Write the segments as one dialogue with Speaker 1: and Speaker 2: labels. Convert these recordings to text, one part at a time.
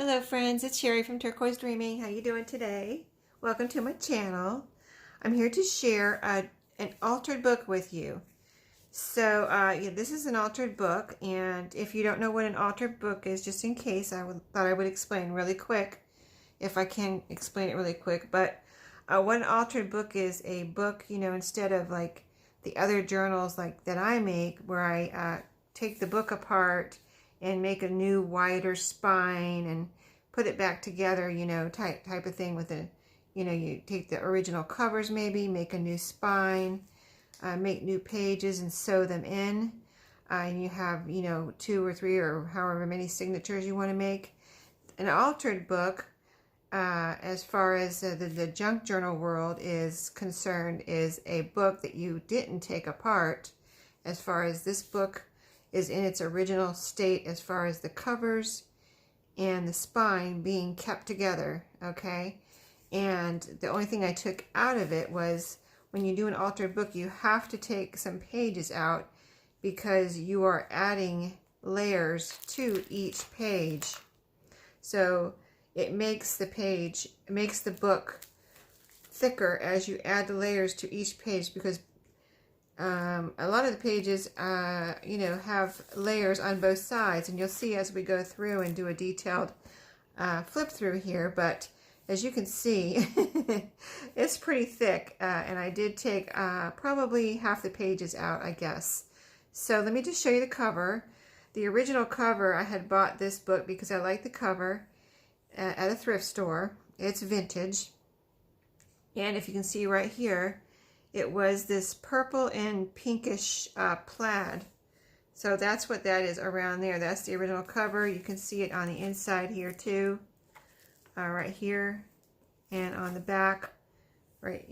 Speaker 1: Hello friends, it's Sherry from Turquoise Dreaming. How you doing today? Welcome to my channel. I'm here to share an altered book with you. So yeah, this is an altered book, and if you don't know what an altered book is, just in case, thought I would explain really quick, if I can explain it really quick. But what an altered book is a book, instead of like the other journals like that I make, where I take the book apart and make a new wider spine and put it back together, type of thing with a, you take the original covers, maybe make a new spine, make new pages and sew them in. And you have, 2 or 3 or however many signatures you want to make. An altered book, as far as the junk journal world is concerned, is a book that you didn't take apart. As far as this book is in its original state, as far as the covers and the spine being kept together, okay? And the only thing I took out of it was, when you do an altered book, you have to take some pages out because you are adding layers to each page. So it makes the book thicker as you add the layers to each page, because a lot of the pages, have layers on both sides, and you'll see as we go through and do a detailed flip through here. But as you can see, it's pretty thick, and I did take probably half the pages out, I guess. So let me just show you the cover. The original cover, I had bought this book because I like the cover at a thrift store. It's vintage, and if you can see right here, it was this purple and pinkish plaid. So that's what that is around there. That's the original cover. You can see it on the inside here too, right here, and on the back, right,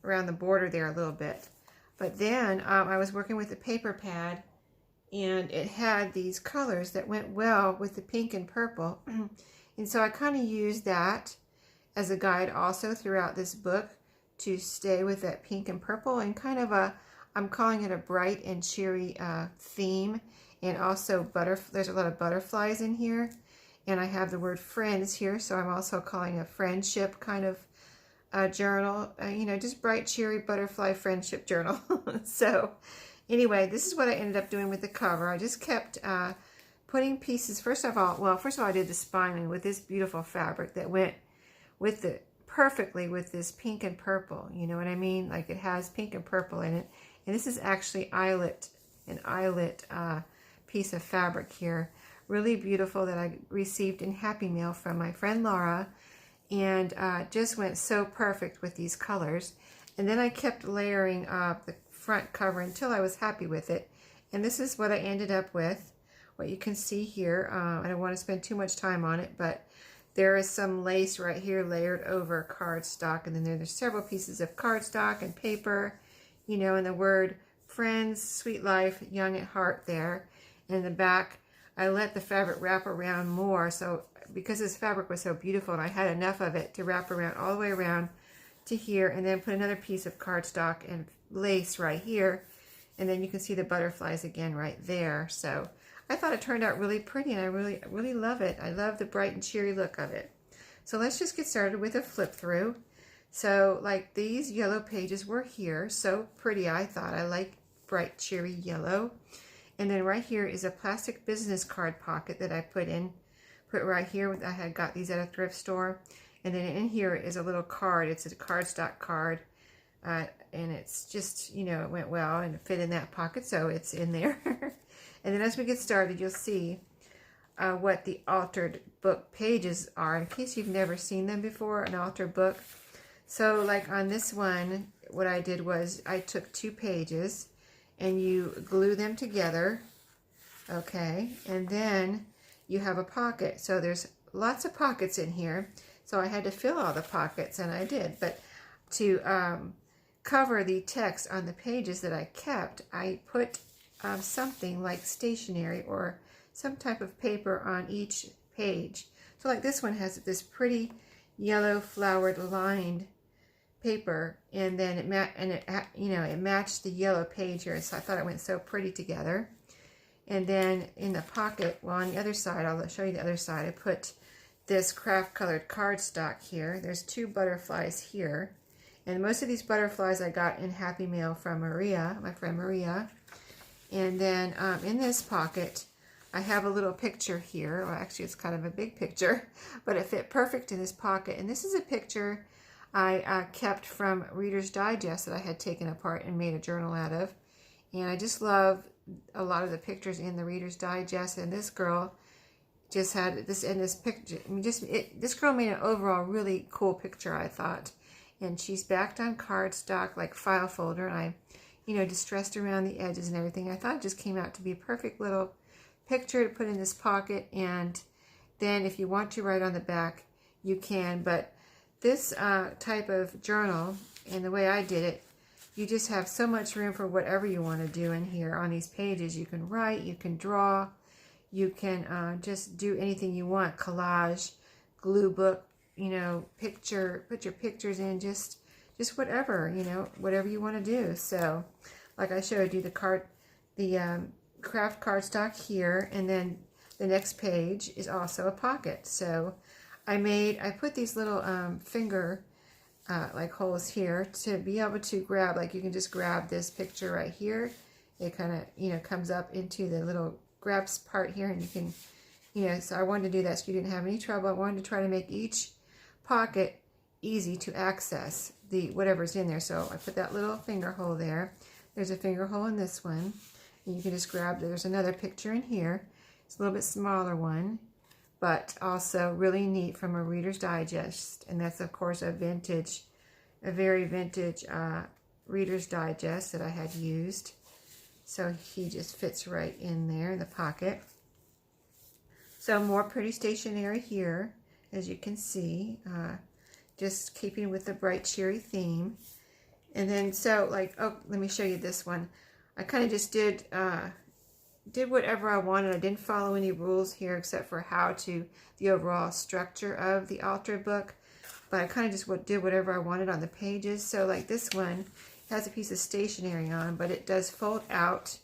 Speaker 1: around the border there a little bit. But then I was working with a paper pad, and it had these colors that went well with the pink and purple. And so I kind of used that as a guide also throughout this book, to stay with that pink and purple, and kind of I'm calling it a bright and cheery theme. And also there's a lot of butterflies in here, and I have the word friends here, so I'm also calling a friendship kind of journal, just bright, cheery, butterfly friendship journal. So anyway, this is what I ended up doing with the cover. I just kept putting pieces. First of all, I did the spine with this beautiful fabric that went with the perfectly with this pink and purple, you know what I mean? Like, it has pink and purple in it. And this is actually an eyelet piece of fabric here. Really beautiful, that I received in Happy Mail from my friend Laura, and just went so perfect with these colors. And then I kept layering up the front cover until I was happy with it. And this is what I ended up with, what you can see here. I don't want to spend too much time on it, but there is some lace right here layered over cardstock, and then there's several pieces of cardstock and paper, and the word friends, sweet life, young at heart there. And in the back, I let the fabric wrap around more, so because this fabric was so beautiful, and I had enough of it to wrap around all the way around to here, and then put another piece of cardstock and lace right here, and then you can see the butterflies again right there. So I thought it turned out really pretty, and I really love it. I love the bright and cheery look of it. So let's just get started with a flip through. So like, these yellow pages were here, so pretty. I thought I like bright cheery yellow. And then right here is a plastic business card pocket that I put right here. I had got these at a thrift store. And then in here is a little card. It's a cardstock card. And it's just, it went well and it fit in that pocket, so it's in there. And then as we get started, you'll see what the altered book pages are, in case you've never seen them before, an altered book. So like on this one, what I did was I took 2 pages and you glue them together, okay? And then you have a pocket. So there's lots of pockets in here. So I had to fill all the pockets, and I did. But to cover the text on the pages that I kept, I put something like stationery or some type of paper on each page. So like this one has this pretty yellow flowered lined paper, and then it matched the yellow page here, so I thought it went so pretty together. And then in the pocket, well, on the other side, I'll show you the other side, I put this craft colored cardstock here. There's 2 butterflies here. And most of these butterflies I got in Happy Mail from Maria, my friend Maria. And then in this pocket, I have a little picture here. Well, actually, it's kind of a big picture, but it fit perfect in this pocket. And this is a picture I kept from Reader's Digest that I had taken apart and made a journal out of. And I just love a lot of the pictures in the Reader's Digest. And this girl just had this in this picture. I mean, this girl made an overall really cool picture, I thought. And she's backed on cardstock, like file folder. And I, distressed around the edges and everything. I thought it just came out to be a perfect little picture to put in this pocket. And then if you want to write on the back, you can. But this type of journal, and the way I did it, you just have so much room for whatever you want to do in here on these pages. You can write, you can draw, you can just do anything you want. Collage, glue book, put your pictures in, just whatever, whatever you want to do. So, like I showed you, the craft cardstock here, and then the next page is also a pocket. So I put these little finger like holes here to be able to grab, like you can just grab this picture right here. It kind of, comes up into the little grabs part here, and you can, so I wanted to do that so you didn't have any trouble. I wanted to try to make each pocket easy to access whatever's in there. So I put that little finger hole there. There's a finger hole in this one. And you can just grab, there's another picture in here. It's a little bit smaller one, but also really neat from a Reader's Digest. And that's, of course, a very vintage Reader's Digest that I had used. So he just fits right in there in the pocket. So more pretty stationery here, as you can see. Just keeping with the bright, cheery theme. And then, so, like, oh, let me show you this one. I kind of just did whatever I wanted. I didn't follow any rules here except for the overall structure of the altered book. But I kind of just did whatever I wanted on the pages. So, like, this one has a piece of stationery on, but it does fold out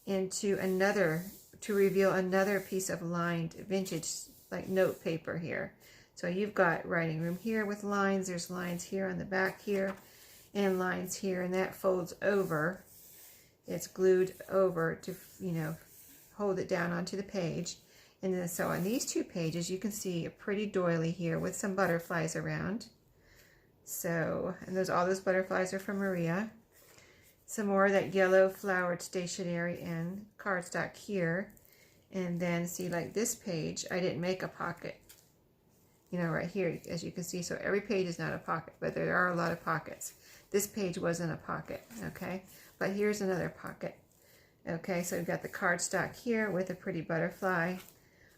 Speaker 1: into to reveal another piece of lined vintage, like, note paper here. So you've got writing room here with lines. There's lines here on the back here and lines here, and that folds over. It's glued over to, hold it down onto the page. And then so on these 2 pages, you can see a pretty doily here with some butterflies around. So, and all those butterflies are from Maria. Some more of that yellow flowered stationery and cardstock here. And then see, like this page, I didn't make a pocket. Right here, as you can see. So every page is not a pocket, but there are a lot of pockets. This page wasn't a pocket, okay? But here's another pocket. Okay, so we've got the cardstock here with a pretty butterfly.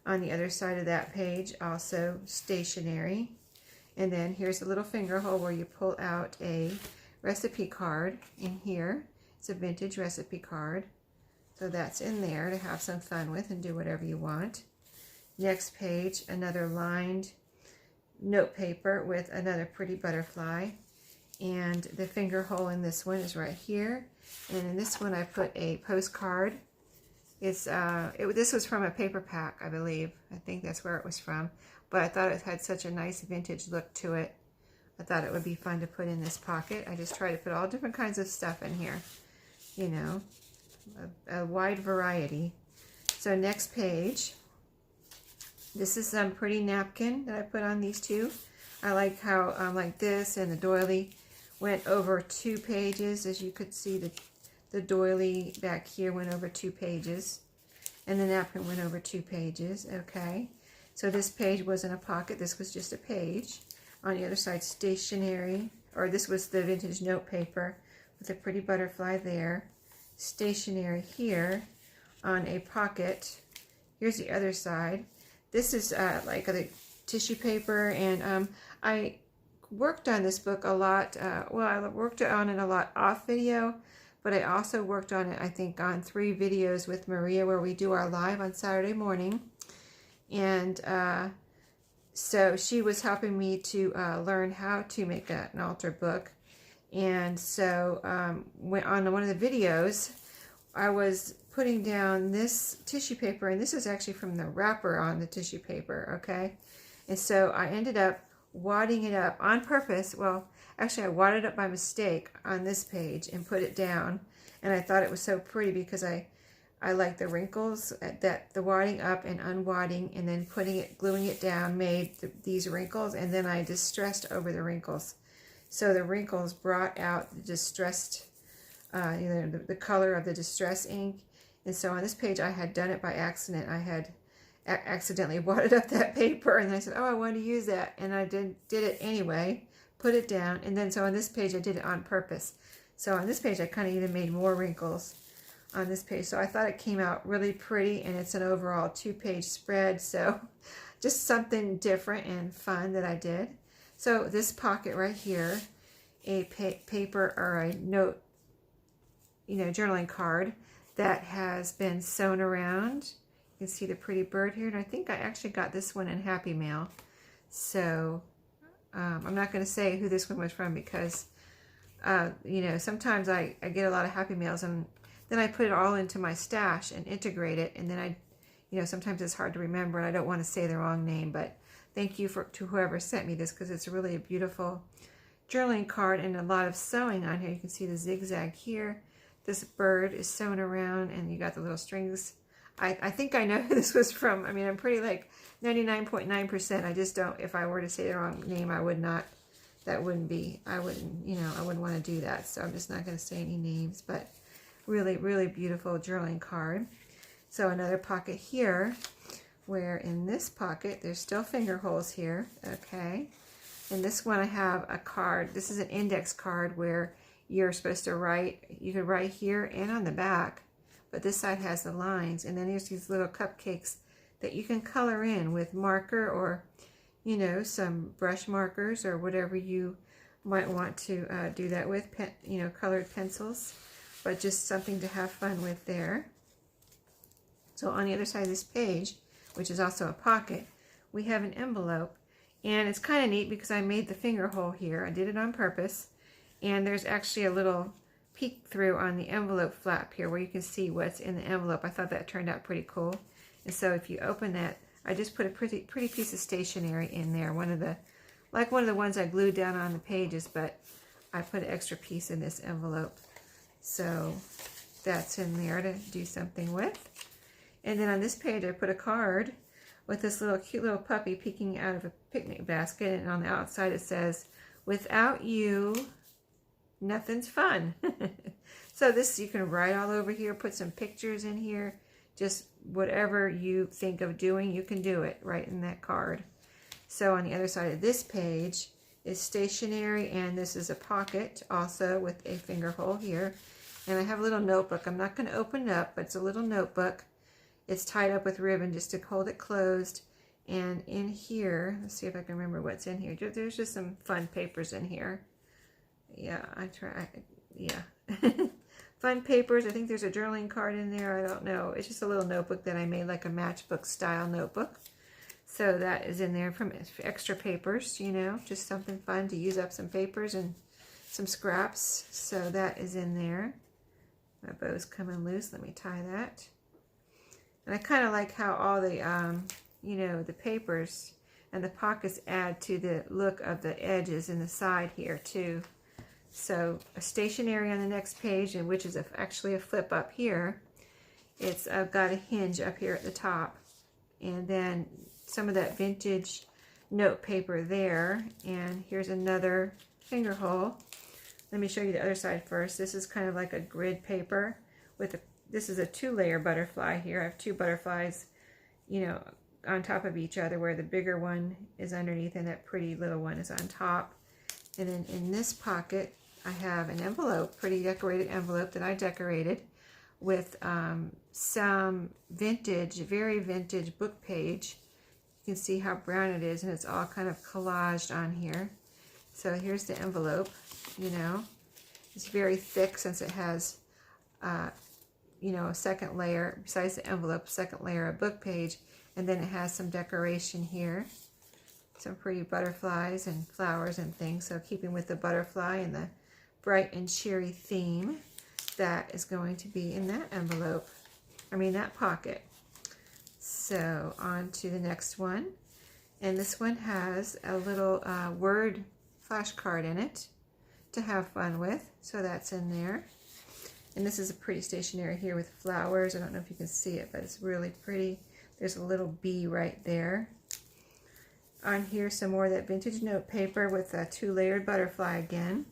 Speaker 1: On the other side of that page, also stationery. And then here's a little finger hole where you pull out a recipe card in here. It's a vintage recipe card. So that's in there to have some fun with and do whatever you want. Next page, another lined note paper with another pretty butterfly. And the finger hole in this one is right here. And in this one I put a postcard. This was from a paper pack, I believe. I think that's where it was from. But I thought it had such a nice vintage look to it. I thought it would be fun to put in this pocket. I just try to put all different kinds of stuff in here. A wide variety. So next page. This is some pretty napkin that I put on these 2. I like how like this and the doily went over 2 pages. As you could see, the doily back here went over 2 pages. And the napkin went over 2 pages. Okay. So this page wasn't a pocket. This was just a page. On the other side, stationery. Or this was the vintage note paper with a pretty butterfly there. Stationery here on a pocket. Here's the other side. This is like the tissue paper, and I worked on this book a lot. Well, I worked on it a lot off video, but I also worked on it, I think, on 3 videos with Maria where we do our live on Saturday morning. And so she was helping me to learn how to make an altered book. And so on one of the videos, I was putting down this tissue paper, and this is actually from the wrapper on the tissue paper, okay? And so I ended up wadding it up on purpose. Well, actually I wadded up by mistake on this page and put it down. And I thought it was so pretty because I like the wrinkles that the wadding up and unwadding and then gluing it down made these wrinkles, and then I distressed over the wrinkles. So the wrinkles brought out the distressed, the color of the distress ink. And so on this page I had done it by accident. I had accidentally wadded up that paper, and I said, oh, I want to use that, and I did it anyway, put it down, and then so on this page I did it on purpose. So on this page I kind of even made more wrinkles on this page. So I thought it came out really pretty, and it's an overall 2-page spread, so just something different and fun that I did. So this pocket right here, a paper or a note, journaling card that has been sewn around. You can see the pretty bird here, and I think I actually got this one in Happy Mail. So I'm not going to say who this one was from because, sometimes I get a lot of Happy Mails, and then I put it all into my stash and integrate it, and then sometimes it's hard to remember, and I don't want to say the wrong name, but thank you to whoever sent me this, because it's really a beautiful journaling card and a lot of sewing on here. You can see the zigzag here. This bird is sewn around, and you got the little strings. I think I know who this was from. I mean, I'm pretty like 99.9%. I just don't, if I were to say the wrong name, I would not, I wouldn't want to do that. So I'm just not going to say any names, but really, really beautiful journaling card. So another pocket here, where in this pocket, there's still finger holes here, okay? In this one I have a card. This is an index card where you're supposed to write, you could write here and on the back, but this side has the lines, and then there's these little cupcakes that you can color in with marker or, some brush markers or whatever you might want to do that with, colored pencils, but just something to have fun with there. So on the other side of this page, which is also a pocket, we have an envelope, and it's kind of neat because I made the finger hole here. I did it on purpose, and there's actually a little peek through on the envelope flap here where you can see what's in the envelope. I thought that turned out pretty cool. And so if you open that, I just put a pretty piece of stationery in there. One of the ones I glued down on the pages, but I put an extra piece in this envelope. So that's in there to do something with. And then on this page I put a card with this cute little puppy peeking out of a picnic basket, and on the outside it says, "Without you, nothing's fun." So this, you can write all over here, put some pictures in here, just whatever you think of doing, you can do it right in that card. So on the other side of this page is stationery, and this is a pocket also with a finger hole here. And I have a little notebook. I'm not going to open it up, but it's a little notebook. It's tied up with ribbon just to hold it closed. And in here, let's see if I can remember what's in here. There's just some fun papers in here. Yeah, fun papers. I think there's a journaling card in there. I don't know. It's just a little notebook that I made, like a matchbook style notebook. So that is in there from extra papers, just something fun to use up some papers and some scraps. So that is in there. My bow's coming loose. Let me tie that. And I kind of like how all the, the papers and the pockets add to the look of the edges and the side here too. So a stationery on the next page, and which is actually a flip up here. It's got a hinge up here at the top, and then some of that vintage note paper there. And here's another finger hole. Let me show you the other side first. This is kind of like a grid paper with this is a 2-layer butterfly here. I have 2 butterflies, on top of each other, where the bigger one is underneath and that pretty little one is on top. And then in this pocket, I have an envelope, pretty decorated envelope that I decorated with some vintage, very vintage book page. You can see how brown it is, and it's all kind of collaged on here. So here's the envelope, It's very thick since it has, a second layer, besides the envelope, second layer of book page, and then it has some decoration here. Some pretty butterflies and flowers and things, so keeping with the butterfly and the bright and cheery theme, that is going to be in that envelope, that pocket. So on to the next one. And this one has a little word flashcard in it to have fun with. So that's in there. And this is a pretty stationery here with flowers. I don't know if you can see it, but it's really pretty. There's a little bee right there. On here, some more of that vintage note paper with a 2-layered butterfly again.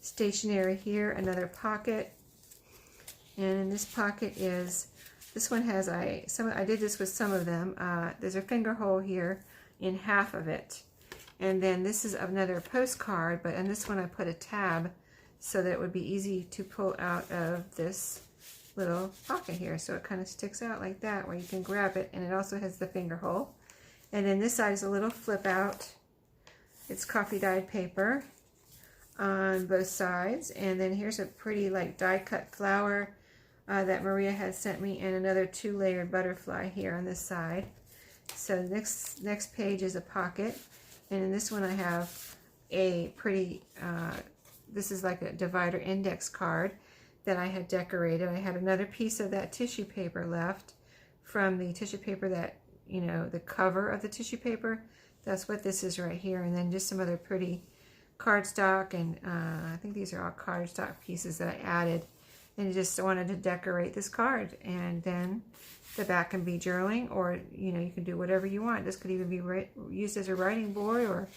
Speaker 1: Stationery here, another pocket. And in this pocket is, this one has, I did this with some of them. There's a finger hole here in half of it. And then this is another postcard, but in this one I put a tab so that it would be easy to pull out of this little pocket here. So it kind of sticks out like that where you can grab it, and it also has the finger hole. And then this side is a little flip out. It's coffee dyed paper on both sides. And then here's a pretty like die cut flower that Maria had sent me, and another 2-layered butterfly here on this side. So next page is a pocket. And in this one I have a pretty, this is like a divider index card that I had decorated. I had another piece of that tissue paper left from the tissue paper that, you know, the cover of the tissue paper. That's what this is right here. And then just some other pretty cardstock, and I think these are all cardstock pieces that I added, and I just wanted to decorate this card. And then the back can be journaling, or you know, you can do whatever you want. This could even be used as a writing board or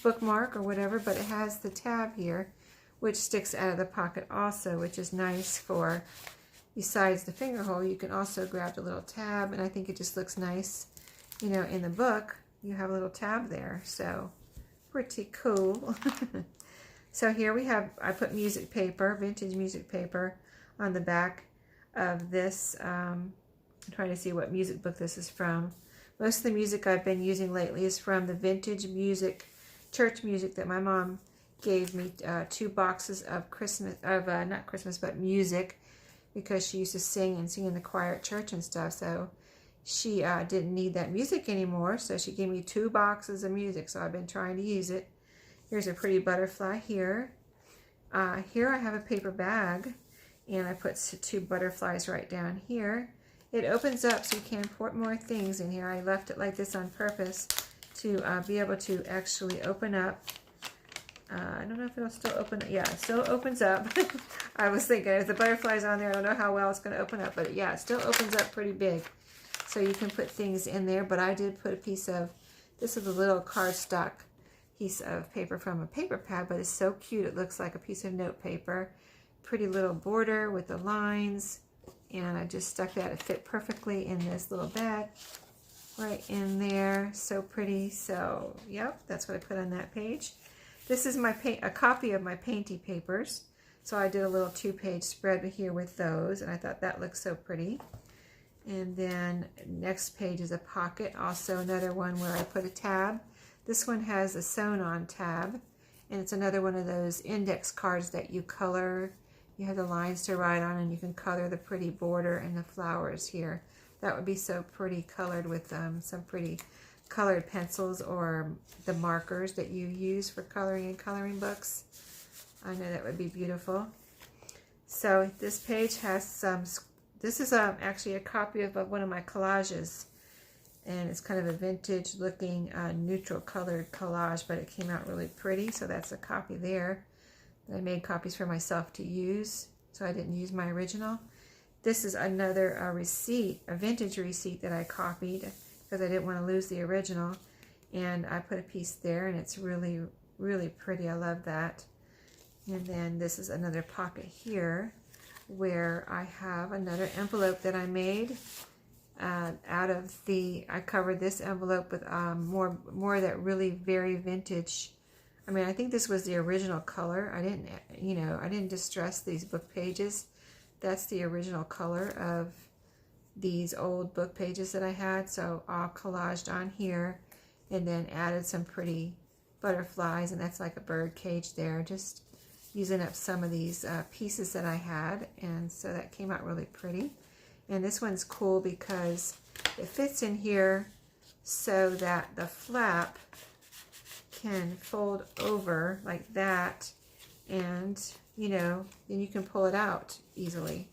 Speaker 1: bookmark or whatever, but it has the tab here which sticks out of the pocket also, which is nice for, besides the finger hole, you can also grab the little tab, and I think it just looks nice, you know, in the book you have a little tab there, so pretty cool. So here we have, I put music paper, vintage music paper on the back of this. I'm trying to see what music book this is from. Most of the music I've been using lately is from the vintage music, church music that my mom gave me, 2 boxes of Christmas, not Christmas, but music, because she used to sing in the choir at church and stuff. So she didn't need that music anymore, so she gave me 2 boxes of music. So I've been trying to use it. Here's a pretty butterfly here. Here I have a paper bag, and I put 2 butterflies right down here. It opens up so you can put more things in here. I left it like this on purpose to be able to actually open up. I don't know if it'll still open. Yeah, it still opens up. I was thinking if the butterfly's on there, I don't know how well it's going to open up, but yeah, it still opens up pretty big. So you can put things in there, but I did put a piece of, this is a little cardstock piece of paper from a paper pad, but it's so cute. It looks like a piece of note paper. Pretty little border with the lines, and I just stuck that. It fit perfectly in this little bag right in there. So pretty. So yep, that's what I put on that page. This is a copy of my painty papers. So I did a little 2-page spread here with those, and I thought that looked so pretty. And then next page is a pocket, also another one where I put a tab. This one has a sewn on tab, and it's another one of those index cards that you color. You have the lines to write on, and you can color the pretty border and the flowers here. That would be so pretty colored with some pretty colored pencils or the markers that you use for coloring in coloring books. I know that would be beautiful. So this page has some, this is actually a copy of one of my collages, and it's kind of a vintage looking neutral colored collage, but it came out really pretty, so that's a copy there. I made copies for myself to use, so I didn't use my original. This is another receipt, a vintage receipt that I copied because I didn't want to lose the original, and I put a piece there, and it's really, really pretty. I love that. And then this is another pocket here where I have another envelope that I made out of the, I covered this envelope with more of that really very vintage. I mean, I think this was the original color. I didn't, you know, I didn't distress these book pages. That's the original color of these old book pages that I had. So all collaged on here, and then added some pretty butterflies, and that's like a bird cage there, just using up some of these pieces that I had, and so that came out really pretty. And this one's cool because it fits in here so that the flap can fold over like that, and you know, then you can pull it out easily.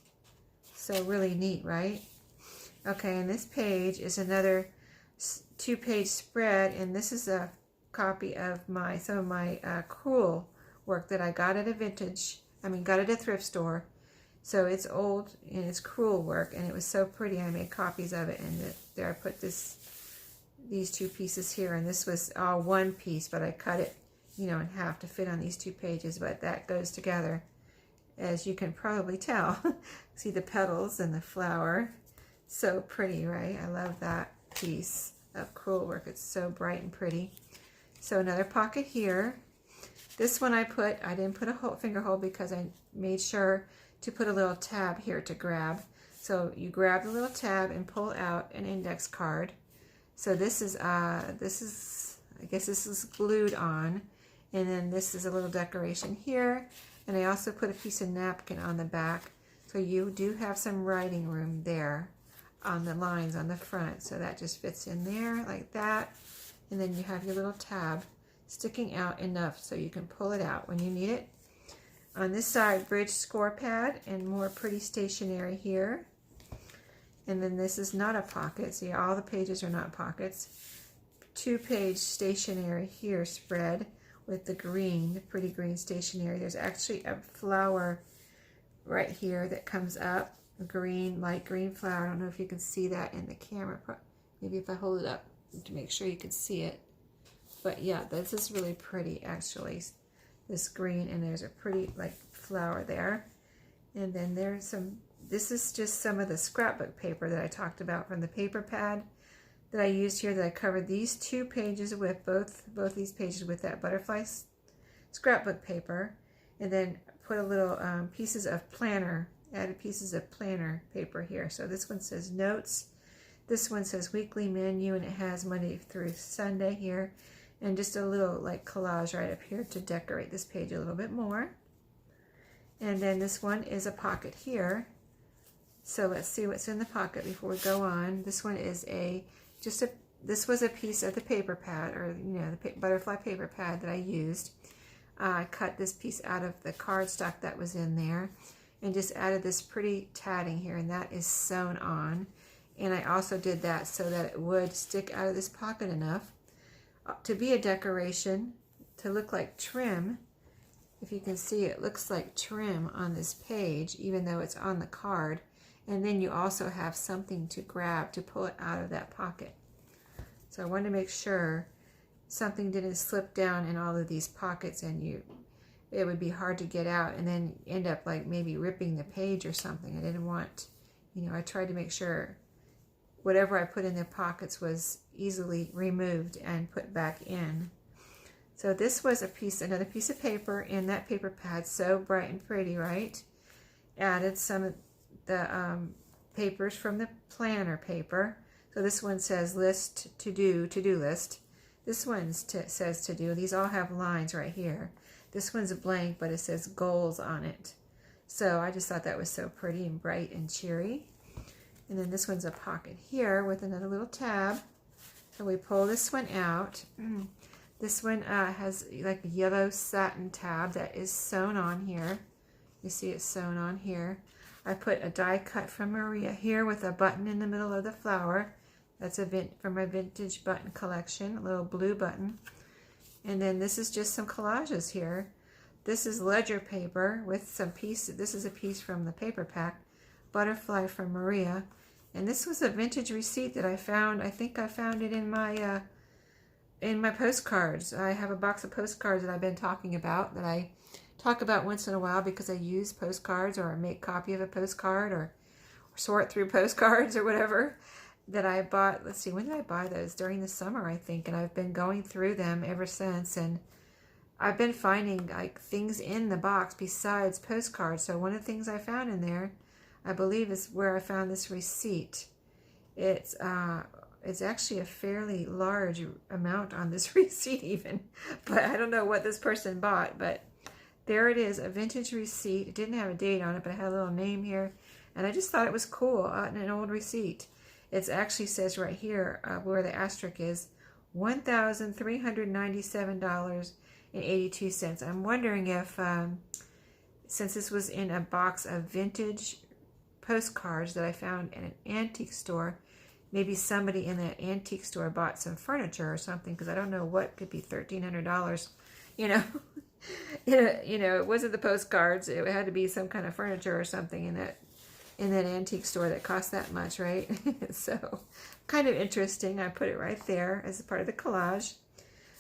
Speaker 1: So really neat, right? Okay, and this page is another 2-page spread, and this is a copy of some of my crewel work that I got at got at a thrift store. So it's old and it's crewel work, and it was so pretty. I made copies of it, and there I put these 2 pieces here, and this was all one piece, but I cut it, in half to fit on these 2 pages, but that goes together, as you can probably tell. See the petals and the flower. So pretty, right? I love that piece of crewel work. It's so bright and pretty. So another pocket here. This one I didn't put a finger hole because I made sure to put a little tab here to grab. So you grab the little tab and pull out an index card. So this is I guess this is glued on, and then this is a little decoration here, and I also put a piece of napkin on the back, so you do have some writing room there on the lines on the front. So that just fits in there like that, and then you have your little tab sticking out enough so you can pull it out when you need it. On this side, bridge score pad and more pretty stationery here. And then this is not a pocket. See, all the pages are not pockets. 2-page stationery here spread with the pretty green stationery. There's actually a flower right here that comes up, a green, light green flower. I don't know if you can see that in the camera. Maybe if I hold it up to make sure you can see it. But yeah, this is really pretty actually. This green, and there's a pretty flower there. And then this is just some of the scrapbook paper that I talked about from the paper pad that I used here, that I covered these 2 pages with, both these pages with that butterfly scrapbook paper, and then put a little added pieces of planner paper here. So this one says notes, this one says weekly menu, and it has Monday through Sunday here, and just a little collage right up here to decorate this page a little bit more. And then this one is a pocket here. So let's see what's in the pocket before we go on. This one is this was a piece of the paper pad, or the butterfly paper pad that I used. I cut this piece out of the cardstock that was in there, and just added this pretty tatting here, and that is sewn on. And I also did that so that it would stick out of this pocket enough to be a decoration, to look like trim. If you can see, it looks like trim on this page, even though it's on the card. And then you also have something to grab to pull it out of that pocket. So I wanted to make sure something didn't slip down in all of these pockets, and it would be hard to get out and then end up maybe ripping the page or something. I didn't want, I tried to make sure whatever I put in the pockets was easily removed and put back in. So this was another piece of paper in that paper pad, so bright and pretty, right? Added some of the papers from the planner paper. So this one says list to do list. This one says to do. These all have lines right here. This one's blank, but it says goals on it. So I just thought that was so pretty and bright and cheery. And then this one's a pocket here with another little tab. So we pull this one out. This one has a yellow satin tab that is sewn on here. You see it's sewn on here. I put a die cut from Maria here with a button in the middle of the flower. That's from my vintage button collection, a little blue button. And then this is just some collages here. This is ledger paper with some pieces. This is a piece from the paper pack, butterfly from Maria. And this was a vintage receipt that I found. I think I found it in my postcards. I have a box of postcards that I've been talking about, that I talk about once in a while because I use postcards, or I make a copy of a postcard, or sort through postcards or whatever, that I bought. Let's see, when did I buy those? During the summer, I think, and I've been going through them ever since, and I've been finding things in the box besides postcards. So one of the things I found in there, I believe, is where I found this receipt. It's actually a fairly large amount on this receipt even, but I don't know what this person bought, but there it is, a vintage receipt. It didn't have a date on it, but it had a little name here, and I just thought it was cool, in an old receipt. It actually says right here, where the asterisk is, $1,397.82. I'm wondering if, since this was in a box of vintage postcards that I found in an antique store, maybe somebody in that antique store bought some furniture or something, because I don't know what could be $1,300, you know. It wasn't the postcards. It had to be some kind of furniture or something in that antique store that cost that much, right? So kind of interesting. I put it right there as a part of the collage.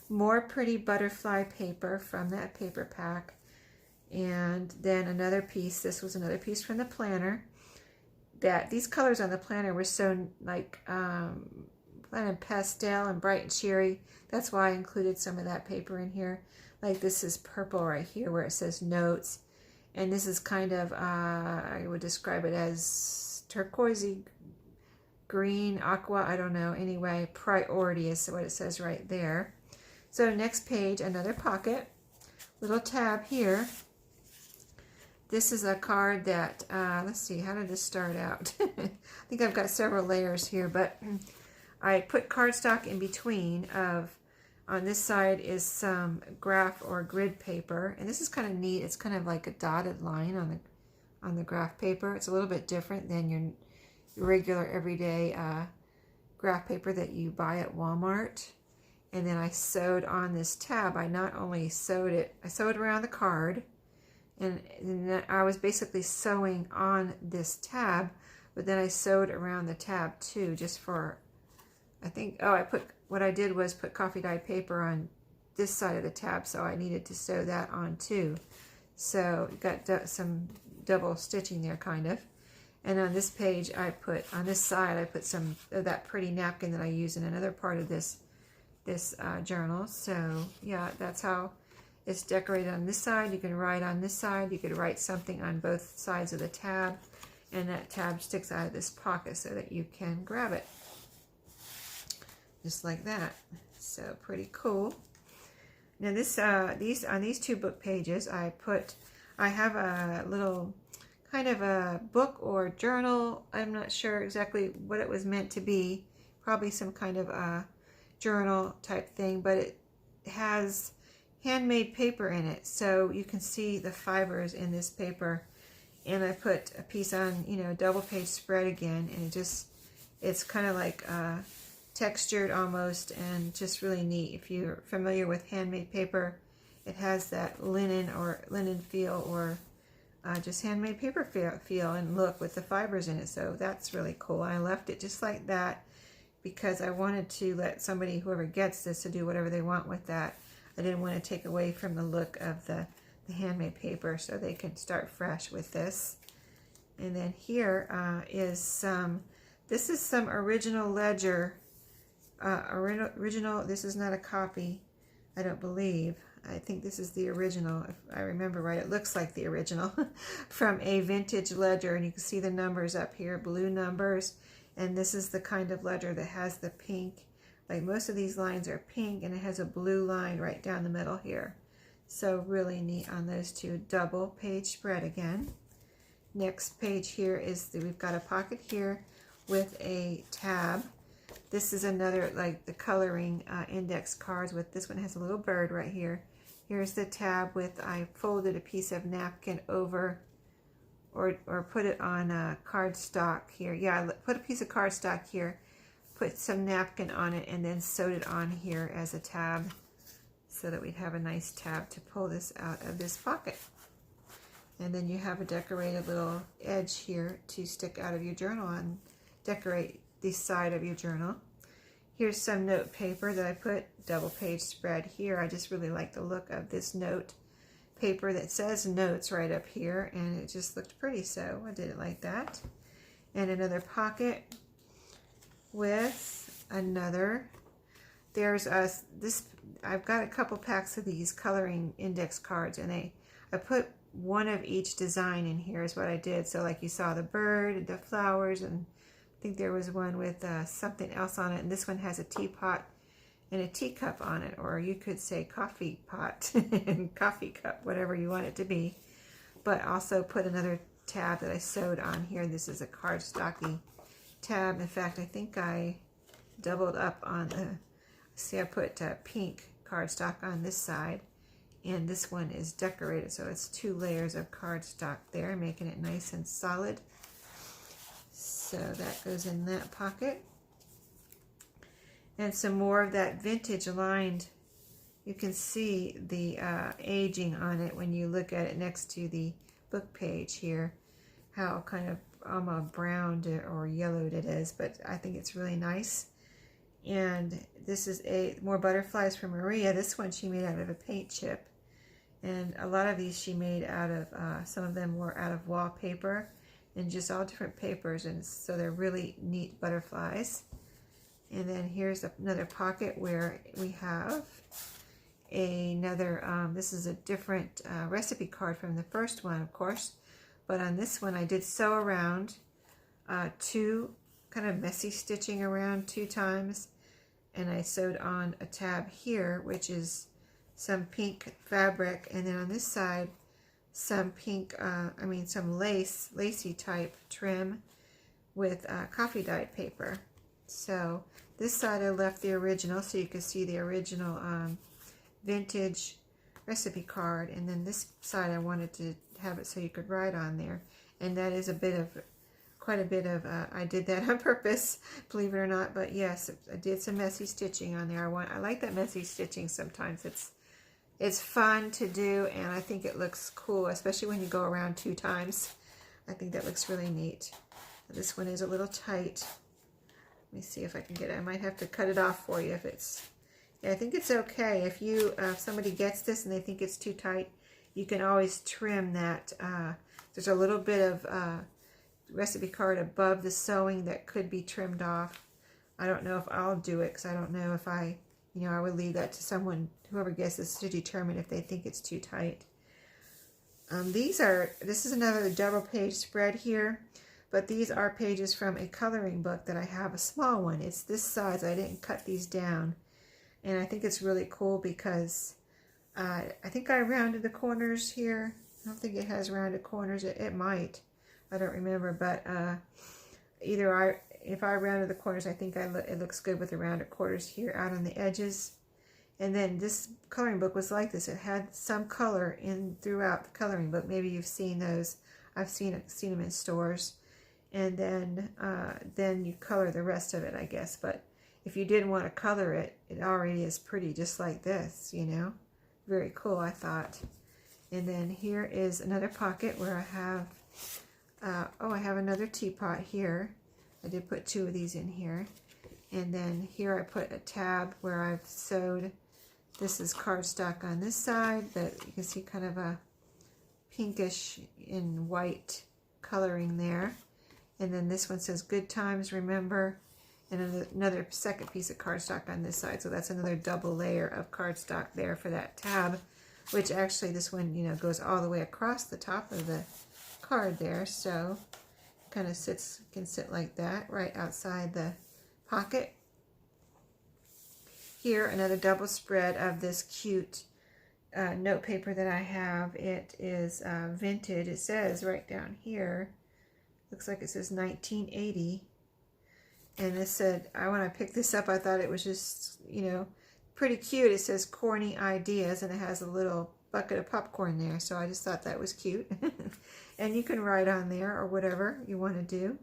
Speaker 1: More pretty butterfly paper from that paper pack. And then another piece. This was another piece from the planner. That these colors on the planner were so like kind of pastel and bright and cheery. That's why I included some of that paper in here. Like this is purple right here where it says notes. And this is kind of, I would describe it as turquoisey green, aqua, I don't know. Anyway, priority is what it says right there. So next page, another pocket. Little tab here. This is a card that, let's see, how did this start out? I think I've got several layers here, but I put cardstock in between of, on this side is some graph or grid paper, and this is kind of neat. It's kind of like a dotted line on the graph paper. It's a little bit different than your regular everyday graph paper that you buy at Walmart. And then I sewed on this tab. I not only sewed it, I sewed around the card, and then I was basically sewing on this tab, but then I sewed around the tab too, just for, I think, what I did was put coffee dyed paper on this side of the tab, so I needed to sew that on too. So you got some double stitching there, kind of. And on this page, on this side, I put some of that pretty napkin that I use in another part of this journal. So yeah, that's how it's decorated on this side. You can write on this side. You could write something on both sides of the tab, and that tab sticks out of this pocket so that you can grab it. Just like that. So pretty cool. Now these two book pages, I have a little kind of a book or journal. I'm not sure exactly what it was meant to be. Probably some kind of a journal type thing, but it has handmade paper in it, so you can see the fibers in this paper. And I put a piece on, double page spread again, and it's kind of like textured almost, and just really neat. If you're familiar with handmade paper, it has that linen feel, or just handmade paper feel and look with the fibers in it. So that's really cool. I left it just like that because I wanted to let somebody, whoever gets this, to do whatever they want with that. I didn't want to take away from the look of the handmade paper, so they can start fresh with this. And then here is this is some original ledger. Original, this is not a copy, I don't believe. I think this is the original, if I remember right. It looks like the original from a vintage ledger, and you can see the numbers up here, blue numbers. And this is the kind of ledger that has the pink, like most of these lines are pink, and it has a blue line right down the middle here. So really neat on those two. Double page spread again. Next page here is we've got a pocket here with a tab. This is another, like the coloring index cards. With this one has a little bird right here. Here's the tab with, I folded a piece of napkin over, or put it on cardstock here. Yeah, I put a piece of cardstock here, put some napkin on it, and then sewed it on here as a tab, so that we'd have a nice tab to pull this out of this pocket. And then you have a decorated little edge here to stick out of your journal and decorate the side of your journal. Here's some note paper that I put double page spread here. I just really like the look of this note paper that says notes right up here, and it just looked pretty, so I did it like that. And another pocket with another, I've got a couple packs of these coloring index cards, and I put one of each design in here is what I did. So like you saw the bird, the flowers, and I think there was one with something else on it, and this one has a teapot and a teacup on it, or you could say coffee pot and coffee cup, whatever you want it to be. But also put another tab that I sewed on here. This is a cardstocky tab. In fact, I think I doubled up on the, see, I put pink cardstock on this side, and this one is decorated, so it's 2 layers of cardstock there, making it nice and solid. So that goes in that pocket. and some more of that vintage lined. You can see the aging on it when you look at it next to the book page here, how kind of almost browned or yellowed it is, but I think it's really nice. And this is more butterflies from Maria. This one she made out of a paint chip, and a lot of these she made out of some of them were out of wallpaper and just all different papers, and so they're really neat butterflies. And then here's another pocket where we have another, this is a different recipe card from the first one, of course, but on this one I did sew around two, kind of messy stitching around 2 times, and I sewed on a tab here, which is some pink fabric, and then on this side some pink, some lacy type trim with coffee dyed paper. So this side I left the original so you can see the original vintage recipe card, and then this side I wanted to have it so you could write on there, and that is quite a bit of I did that on purpose, believe it or not, but yes, I did some messy stitching on there. I like that messy stitching sometimes. It's fun to do, and I think it looks cool, especially when you go around 2 times. I think that looks really neat. This one is a little tight. Let me see if I can get it. I might have to cut it off for you if it's... Yeah, I think it's okay. If somebody gets this and they think it's too tight, you can always trim that. There's a little bit of recipe card above the sewing that could be trimmed off. I don't know if I'll do it because I don't know if I would leave that to someone, whoever guesses, to determine if they think it's too tight. This is another double page spread here, but these are pages from a coloring book that I have, a small one. It's this size. I didn't cut these down, and I think it's really cool because I think I rounded the corners here. I don't think it has rounded corners. It might. I don't remember, but if I rounded the corners, I think it looks good with the rounded corners here out on the edges. And then this coloring book was like this. It had some color throughout the coloring book. Maybe you've seen those. I've seen them in stores. And then you color the rest of it, I guess. But if you didn't want to color it, it already is pretty, just like this, Very cool, I thought. And then here is another pocket where I have, I have another teapot here. I did put 2 of these in here. And then here I put a tab where I've sewed. This is cardstock on this side, but you can see kind of a pinkish and white coloring there. And then this one says Good Times, Remember, and another second piece of cardstock on this side. So that's another double layer of cardstock there for that tab, which actually this one, goes all the way across the top of the card there. So kind of can sit like that right outside the pocket. Here, another double spread of this cute note paper that I have. It is vintage. It says right down here, looks like it says 1980. And it said, when I picked this up, I thought it was just, pretty cute. It says Corny Ideas, and it has a little bucket of popcorn there. So I just thought that was cute. And you can write on there or whatever you want to do.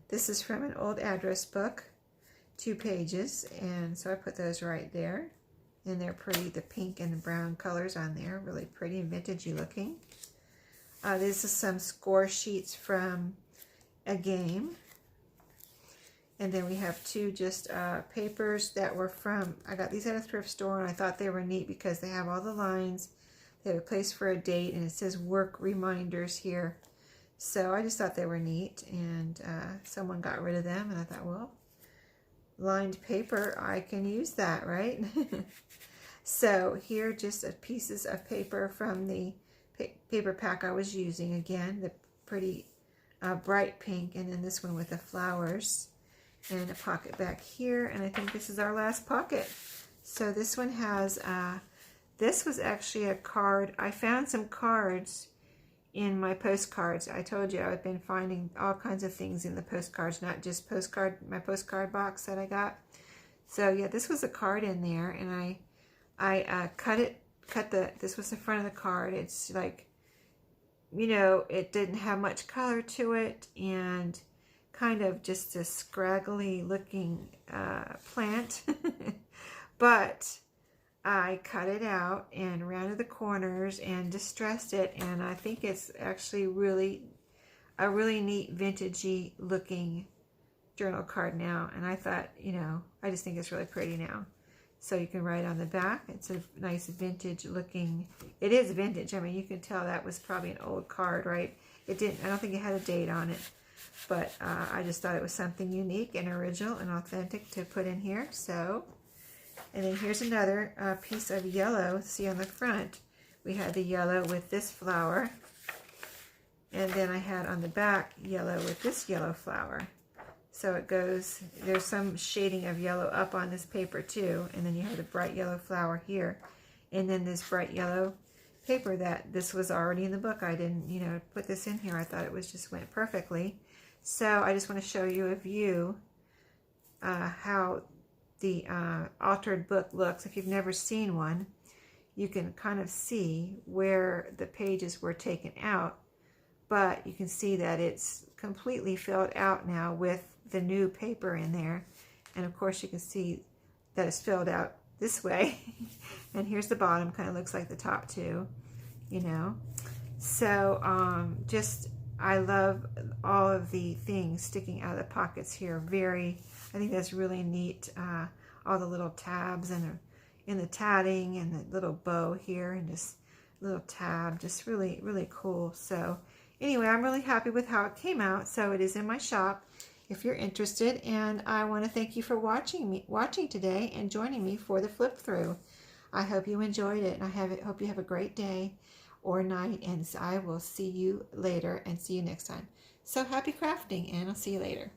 Speaker 1: This is from an old address book, 2 pages, and so I put those right there. And they're pretty, the pink and the brown colors on there, really pretty and vintagey looking. This is some score sheets from a game. And then we have 2 just papers that were from, I got these at a thrift store, and I thought they were neat because they have all the lines. They have a place for a date, and it says work reminders here. So I just thought they were neat, and someone got rid of them, and I thought, well, lined paper, I can use that, right? So here, just pieces of paper from the paper pack I was using. Again, the pretty bright pink, and then this one with the flowers, and a pocket back here, and I think this is our last pocket. So this one has, this was actually a card. I found some cards in my postcards. I told you I've been finding all kinds of things in the postcards, not just my postcard box that I got. So yeah, this was a card in there, and I this was the front of the card. It's like, it didn't have much color to it, and kind of just a scraggly looking plant. But I cut it out and rounded the corners and distressed it, and I think it's actually a really neat vintagey looking journal card now. And I thought, you know, I just think it's really pretty now. So you can write on the back. It's a nice vintage looking, it is vintage. I mean, you can tell that was probably an old card, right? It didn't, I don't think it had a date on it, but I just thought it was something unique and original and authentic to put in here. So, and then here's another piece of yellow. See on the front, we had the yellow with this flower. And then I had on the back yellow with this yellow flower. So it goes, there's some shading of yellow up on this paper too. And then you have the bright yellow flower here. And then this bright yellow paper that this was already in the book. I didn't, you know, put this in here. I thought it was just went perfectly. So I just want to show you a view how the altered book looks. If you've never seen one, you can kind of see where the pages were taken out. But you can see that it's completely filled out now with the new paper in there. And of course you can see that it's filled out this way. And here's the bottom, kind of looks like the top too, you know. So I love all of the things sticking out of the pockets here. I think that's really neat. All the little tabs and in the tatting and the little bow here and just little tab, just really, really cool. So anyway, I'm really happy with how it came out. So it is in my shop if you're interested. And I want to thank you for watching today and joining me for the flip through. I hope you enjoyed it, and I hope you have a great day or night. And I will see you later and see you next time. So happy crafting, and I'll see you later.